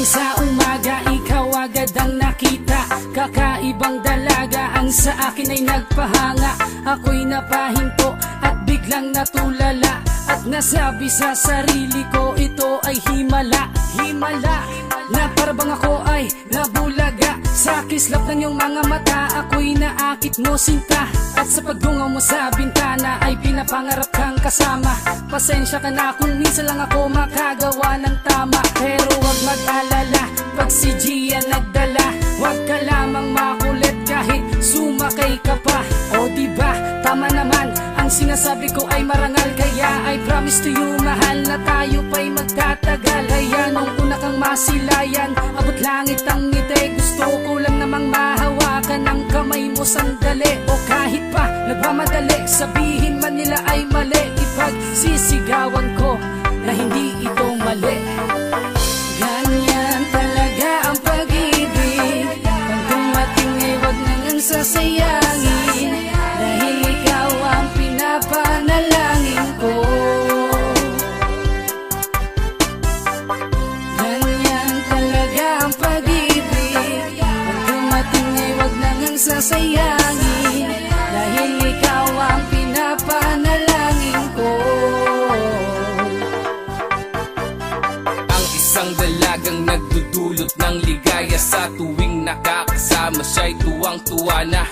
Pagising sa umaga, ikaw agad ang nakita. Kakaibang dalaga ang sa akin ay nagpahanga. Ako'y napahinto at biglang natulala, at nasabi sa sarili ko, ito ay himala. Himala na parabang ako ay nabulaga. Sa kislap ng iyong mga mata, ako'y naakit mo sinta. At sa pagdungaw mo sa bintana ay pinapangarap kang kasama. Pasensya ka na kung minsan lang ako makagawa ng tama. Pero wag mag-alala, pag si Gia nagdala, wag ka lamang makulit kahit sumakay ka pa. O diba, tama naman, ang sinasabi ko ay marangal. Kaya I promise to you, mahal, na tayo pa'y magtatagal. Kaya nung una kang masilayan, abot langit ang ngiti. Gusto ko lang namang mahawakan ang kamay mo sandali. O kahit pa nagmamadali, sabihin man nila ay mali, ipagsisigawan ko na hindi ito mali. Ganyan talaga ang pag-ibig, pag dumating ay wag nang sasayangin, dahil ikaw ang pinapanalangin ko. Ganyan talaga ang pag-ibig, pag dumating ay wag nang sasayangin, dahil ikaw ang pinapanalangin ko. Isang dalagang nagdudulot ng ligaya, sa tuwing nakakasama siya'y tuwang-tuwa na.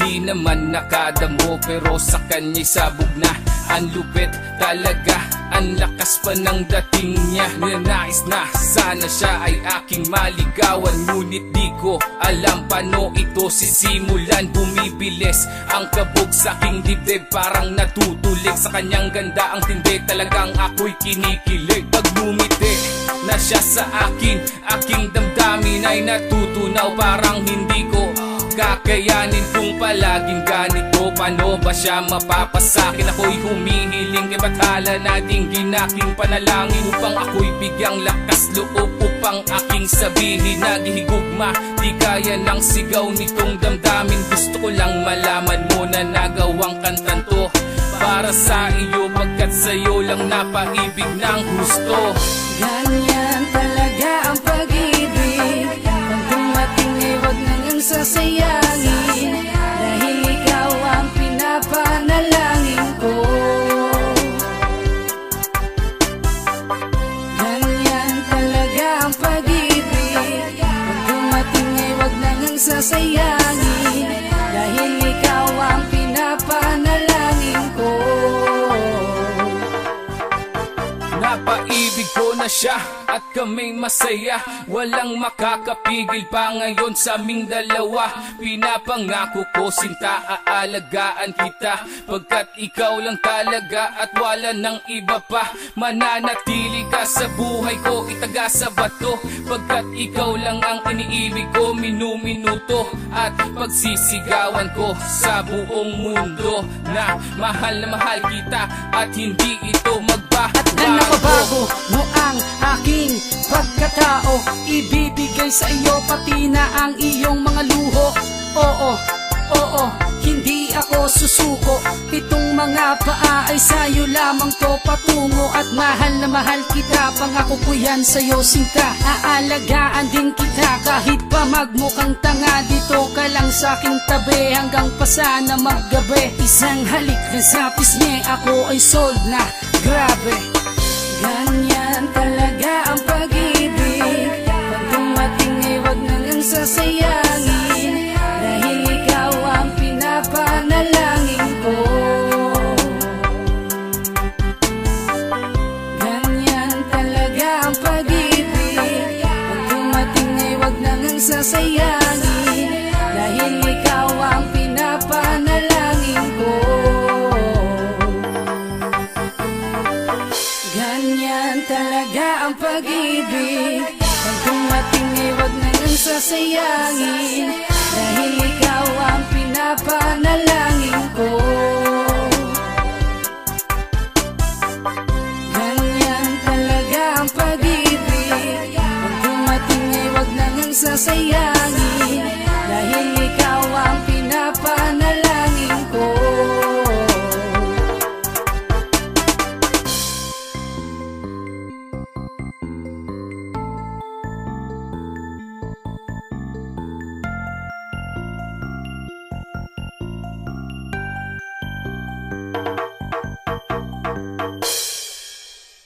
Di naman nakadamo pero sa kanya'y sabog na. Ang lupit talaga, ang lakas pa ng dating niya. Ninanais na sana siya ay aking maligawan, ngunit di ko alam paano ito sisimulan. Bumibilis ang kabog sa aking dibdib, parang natutulig sa kanyang ganda. Ang tindi talagang ako'y kinikilig. Pag bumiti na siya sa akin, aking damdamin ay natutunaw. Parang hindi ko kakayanin kung palaging ganito. Paano ba siya mapapasakin? Ako'y humihiling kay bathala na dinggin aking panalangin, upang ako'y bigyang lakas loob upang aking sabihin. Naghihigugma, di kaya ng sigaw nitong damdamin. Gusto ko lang malaman mo na nagawang kantan to para sa iyo, pagkat sa'yo lang napaibig ng gusto. Ganyan talaga ang pag-ibig, pag dumating ay wag nang sasayangin, dahil ikaw ang pinapanalangin ko. Ganyan talaga ang pag-ibig, pag dumating ay wag nang sasayangin, dahil ikaw ang pinapanalangin ko. Napaibig ko na siya at kaming masaya, walang makakapigil pa ngayon sa aming dalawa. Pinapangako ko sinta, aalagaan kita, pagkat ikaw lang talaga at wala nang iba pa. Mananatili ka sa buhay ko, itaga sa bato, pagkat ikaw lang ang iniibig ko minuminuto. At pagsisigawan ko sa buong mundo na mahal kita at hindi ito magbabago. At na napabago mo ang aking pagkatao, ibibigay sa iyo pati na ang iyong mga luho. Oo, oo, hindi ako susuko. Itong mga paa ay sa'yo lamang to patungo. At mahal na mahal kita, pangako ko yan sa'yo sinta. Aalagaan din kita kahit pa magmukhang tanga. Dito ka lang sa'king tabi hanggang pa sana maggabi. Isang halik na sa pisngi, ako ay sold na, grabe. Ganyan talaga ang pag-ibig, pag dumating ay wag nang sasayangin, dahil ikaw ang pinapanalangin ko. Ganyan talaga ang pag-ibig, pag dumating ay wag nang sasayangin, dahil ikaw ang pinapanalangin ko. Ganyan talaga ang pag-ibig, pag dumating ay wag nang sasayangin, dahil ikaw ang pinapanalangin ko. Ganyan talaga ang pag-ibig, pag dumating ay wag nang sasayangin,